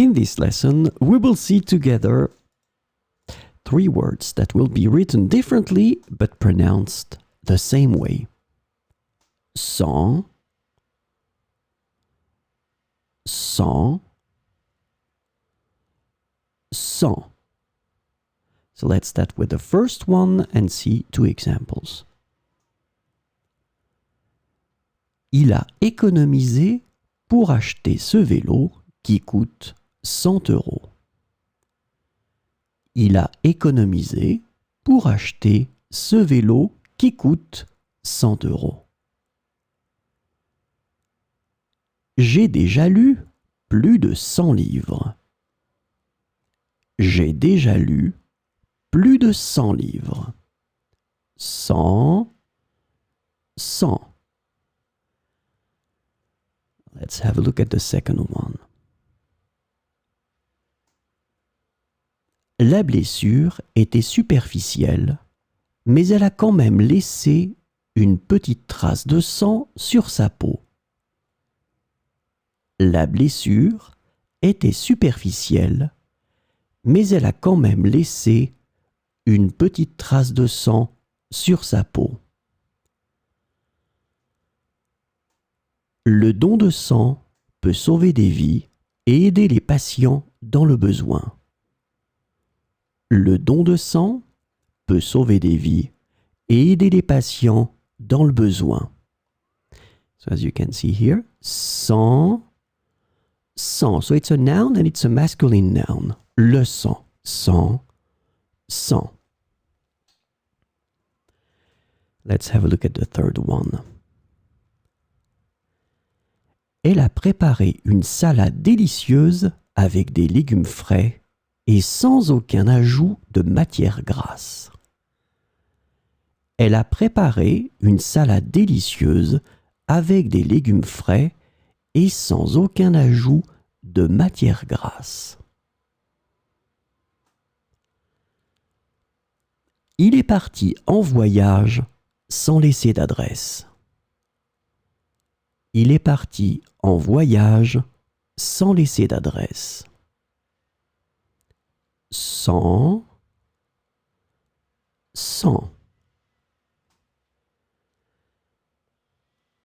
In this lesson, we will see together 3 words that will be written differently but pronounced the same way. Sans, sans, sans. So let's start with the first one and see 2 examples. Il a économisé pour acheter ce vélo qui coûte 100 €. Il a économisé pour acheter ce vélo qui coûte 100 €. J'ai déjà lu plus de 100 livres. J'ai déjà lu plus de 100 livres. 100, 100. Let's have a look at the second one. La blessure était superficielle, mais elle a quand même laissé une petite trace de sang sur sa peau. La blessure était superficielle, mais elle a quand même laissé une petite trace de sang sur sa peau. Le don de sang peut sauver des vies et aider les patients dans le besoin. Le don de sang peut sauver des vies et aider les patients dans le besoin. So as you can see here, sang, sang. So it's a noun and it's a masculine noun. Le sang, sang, sang. Let's have a look at the third one. Elle a préparé une salade délicieuse avec des légumes frais et sans aucun ajout de matière grasse. Elle a préparé une salade délicieuse avec des légumes frais et sans aucun ajout de matière grasse. Il est parti en voyage sans laisser d'adresse. Il est parti en voyage sans laisser d'adresse. Sans, sans.